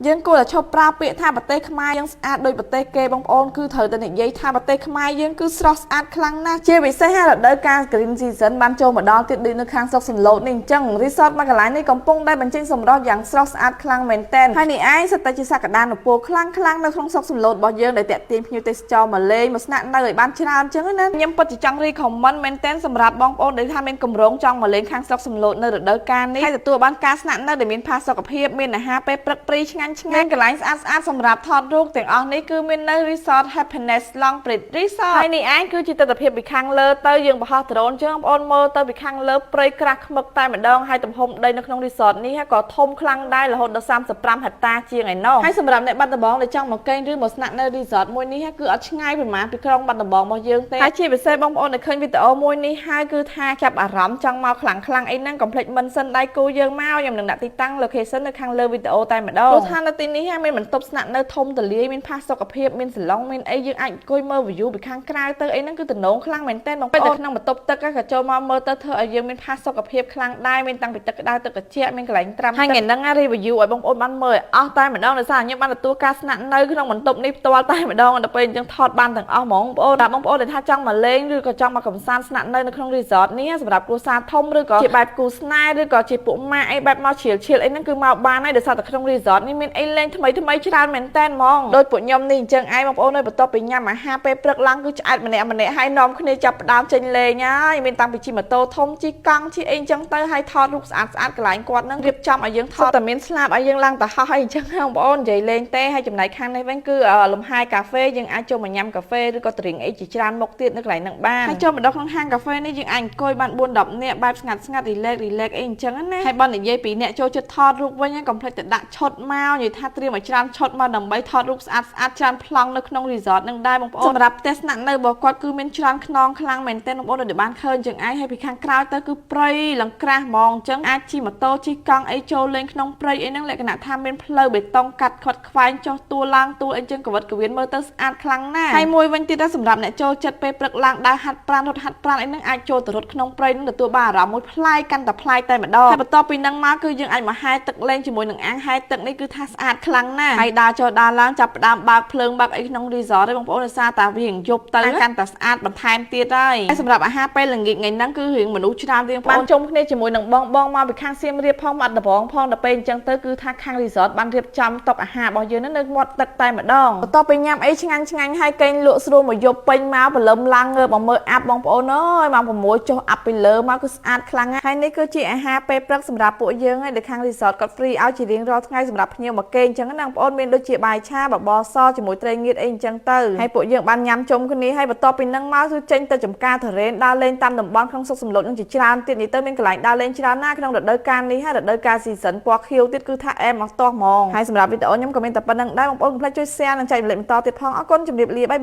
យើងគួរតែឈប់ប្រើពាក្យថាប្រទេសខ្មែរយើងស្អាតដោយប្រទេសគេបងប្អូនគឺត្រូវតែនិយាយថាប្រទេសខ្មែរយើងគឺស្រស់ស្អាតខ្លាំងណាស់ជាពិសេសរដូវកាល Green Season បានចូលមកដល់ទៀតដូចនៅខាងស្រុកសន្លូតនេះអញ្ចឹង Resort មួយកន្លែងនេះកំពុងតែបញ្ចេញសម្រស់យ៉ាងស្រស់ស្អាតខ្លាំងមែនទែនហើយនេះឯងសិតតែជាសក្តានុពលខ្លាំងនៅក្នុងស្រុកសន្លូតរបស់យើងដែលតាក់ទាញភ្ញៀវទេសចរមកលេងមកស្នាក់នៅឲ្យបានច្រើនអញ្ចឹងណាខ្ញុំពិតជាចង់រីខមមិនមែនទែនសម្រាប់បងប្អូនដែលថាមានកម្រងចង់មកលេងខាងស្រុកសន្លូតនៅរដូវកាលនេះហើយទទួលបានការស្នាក់នៅដែលមានផាសុកភាពមានអាហារពេលព្រឹកព្រីឆ្ងាញ់កន្លែងស្អាតសម្រាប់ថតរូបទាំងអស់នេះគឺមាននៅ Resort Happiness Long Bridge Resort ហើយនេះឯងគឺជាទិដ្ឋភាពពីខាងលើទៅយើងបោះដ្រូនជើងបងប្អូនមើលទៅពីខាងលើព្រៃក្រាស់ខ្មឹកតែម្ដងហើយទំហំដីនៅក្នុង Resort នេះក៏ធំខ្លាំងដែររហូតដល់35ហិកតាជាងឯណោះហើយសម្រាប់អ្នកបាត់ដំបងដែលចង់មកកេញឬមកស្នាក់នៅ Resort មួយនេះគឺអត់ឆ្ងាយប្រហែលពីក្រុងបាត់ដំបងរបស់យើងទេហើយជាពិសេសបងប្អូនដែលឃើញវីដេអូមួយនេះហើយគឺថាចាប់អារម្មណ៍ចង់មកខ្លាំងអីហ្នឹងកុំភ្លេចមិនសិនដៃគូយើងមកខ្ញុំនឹងដាក់ទីតាំង location នៅខាងលើវីដេអូតែម្ដងព្រោះថានៅទីនេះមានបន្ទប់ស្នាក់នៅធំទលាយមានផាសុកភាពមានសាឡុងមានអីយើងអាចអង្គុយមើល view ពីខាងក្រៅទៅអីហ្នឹងគឺទំនងខ្លាំងមែនទែនបងប្អូននៅក្នុងបន្ទប់ទឹកក៏ចូលមកមើលទៅធ្វើឲ្យយើងមានផាសុកភាពខ្លាំងដែរមានតាំងពីទឹកក្តៅទឹកត្រជាក់មានកន្លែងត្រាំហើយថ្ងៃហ្នឹង review ឲ្យបងប្អូនបានមើលអស់តែម្ដងដោយសារខ្ញុំបានទទួលការស្នាក់នៅក្នុងបន្ទប់នេះផ្ទាល់តែម្ដងដល់ពេលអញ្ចឹងថតបានទាំងអស់ហ្មងបងប្អូនដែលថាចង់មកលេងឬក៏ចង់មកកម្សាន្តស្នាក់នៅក្នុង resort នេះសម្រាប់គ្រួសារធំឬក៏ជាបែបគូស្នេហ៍ឬក៏ជាពួកម៉ាក់អីបែបមកជ្រៀលអីហ្នឹងគឺមកបានហើយដោយសារតែក្នុង resort នេះមានអីលេងថ្មីច្រើនមែនតើហ្មងដោយពួកខ្ញុំនេះអញ្ចឹងឯងបងប្អូននៅបន្ទាប់ពីញ៉ាំអាហារពេលព្រឹកឡើងគឺឆ្អែតម្នាក់ហើយនាំគ្នាចាប់ផ្ដើមចេញលេងហើយមានតាំងពីជិះម៉ូតូធំជិះកង់ជិះអីអញ្ចឹងទៅហើយថតរូបស្អាតកន្លែងគាត់ហ្នឹងរៀបចំឲ្យយើងថតតែមានស្លាបឲ្យយើងឡើងទៅហោះអីអញ្ចឹងបងប្អូននិយាយលេងទេហើយចំណែកខាងនេះវិញគឺលំហែកាហ្វេយើងអាចចូលមកញ៉ាំកាហ្វេឬក៏ drink អីជាច្រើនមុខទៀតនៅកន្លែងហ្នឹងបានហើយចូលមកដល់ក្នុងហាងកាហ្វេនេះយើងអាចអង្គុយបាន4 10នាក់បែបស្ងាត់relax អីអញ្ចឹងណាហើយបើនិយាយពីអ្នកចូលចិត្តថតរូបវិញកុំភ្លេចទៅដាក់ឈុតមកនិយាយថាត្រៀមឲ្យច្រើនឈុតមកដើម្បីថតរូបស្អាតច្រើនប្លង់នៅក្នុង resort នឹងដែរបងប្អូនសម្រាប់ផ្ទះស្នាក់នៅរបស់គាត់គឺមានច្រើនខ្នងខ្លាំងមែនទែនបងប្អូនដែលបានឃើញចឹងឯងហើយពីខាងក្រៅទៅគឺព្រៃលង្ក្រាស់ហ្មងអញ្ចឹងអាចជិះម៉ូតូជិះកង់អីចូលលេងក្នុងព្រៃអីហ្នឹងលក្ខណៈថាមានផ្លូវបេតុងកាត់ខាត់ខ្វែងចុះទួលឡើងទួលអីចឹងកវិតកវៀនមើលទៅស្អាតខ្លាំងណាស់ហើយមួយវិញទៀតដែរសម្រាប់អ្នកចូលចិត្តពេលព្រឹកឡើងដើរហាត់ប្រាណរត់ហាត់ប្រាណអីហ្នឹងអាចចូលទៅរត់ក្នុងព្រៃហ្នឹងទទួលបានអារម្មណ៍មួយប្លែកកាន់តែប្លែកតែម្ដងហើយបន្ទាប់ពីហ្នឹងមកគឺយើងអាចមកហែលទឹកលេងជាមួយនឹងអាងហែលទឹកនេះគឺថាស្អាតខ្លាំងណាស់ហើយដើរចូលដើរឡើងចាប់ផ្ដើមបើកភ្លើងបើកអីក្នុង resort ទេបងប្អូនដោយសារតែវារៀងយប់ទៅកាន់តែស្អាតបន្ថែមទៀតហើយសម្រាប់អាហារពេលល្ងាចថ្ងៃហ្នឹងគឺរៀងមនុស្សច្រើនរៀងបានជុំគ្នាជាមួយនឹងបងមកពីខាងសៀមរាបផងបាត់ដំបងផងដល់ពេលអញ្ចឹងទៅគឺថាខាង resort បានរៀបចំតុអាហាររបស់យើងនៅមាត់ទឹកតែម្ដងបន្ទាប់ពីញ៉ាំអីឆ្ងាញ់ហើយកេងលក់ស្រួលមកយប់ពេញមកព្រលឹមឡើងងើបមកមើលអាប់បងប្អូនអើយម៉ោង6ចុះអាប់ពីលើមកគឺស្អាតខ្លាំងហើយនេះគឺជាអាហារពេលព្រឹកសម្រាប់ពួកយើងហើយដែលខាង resort គាត់ free ឲ្យជារៀងរាល់ថ្ងៃសម្រាប់ភ្ញៀវមកគេអញ្ចឹងណាបងប្អូនមានដូចជាបាយឆាបបរសជាមួយត្រីងៀតអីអញ្ចឹងទៅហើយពួកយើងបានញ៉ាំជុំគ្នាហើយបន្ទាប់ពីហ្នឹងមកគឺចេញទៅចំការធរ៉េនដើរលេងតាមតំបន់ក្នុងស្រុកសំឡុតនឹងជាច្រើនទៀតនេះទៅមានកន្លែងដើរលេងច្រើនណាស់ក្នុងរដូវកាលនេះហើយរដូវកាល season ពណ៌ខៀវទៀតគឺថាអែមមកតោះហ្មងហើយសម្រាប់វីដេអូខ្ញុំក៏មានតែប៉ុណ្្នឹងដែរបងប្អូនកុំភ្លេចជួយ share និងចែកម្លែកបន្តទៀតផងអរគុណជម្រាបលាបាយ